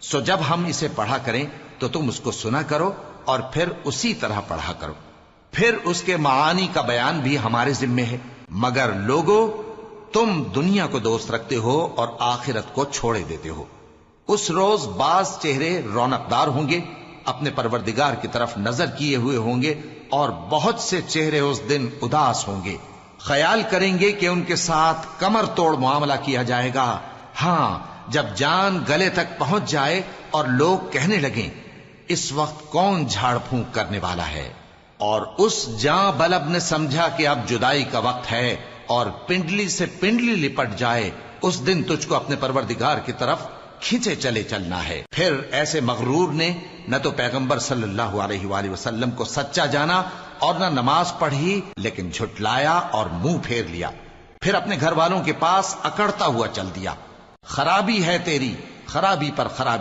سو جب ہم اسے پڑھا کریں تو تم اس کو سنا کرو اور پھر اسی طرح پڑھا کرو. پھر اس کے معانی کا بیان بھی ہمارے ذمے ہے. مگر لوگو، تم دنیا کو دوست رکھتے ہو اور آخرت کو چھوڑے دیتے ہو. اس روز بعض چہرے رونقدار ہوں گے، اپنے پروردگار کی طرف نظر کیے ہوئے ہوں گے، اور بہت سے چہرے اس دن اداس ہوں گے، خیال کریں گے کہ ان کے ساتھ کمر توڑ معاملہ کیا جائے گا. ہاں، جب جان گلے تک پہنچ جائے اور لوگ کہنے لگیں اس وقت کون جھاڑ پھونک کرنے والا ہے، اور اس جاں بلب نے سمجھا کہ اب جدائی کا وقت ہے اور پنڈلی سے پنڈلی لپٹ جائے، اس دن تجھ کو اپنے پروردگار کی طرف کھینچے چلے چلنا ہے. پھر ایسے مغرور نے نہ تو پیغمبر صلی اللہ علیہ وآلہ وسلم کو سچا جانا اور نہ نماز پڑھی، لیکن جھٹلایا اور منہ پھیر لیا. پھر اپنے گھر والوں کے پاس اکڑتا ہوا چل دیا. خرابی ہے تیری، خرابی پر خرابی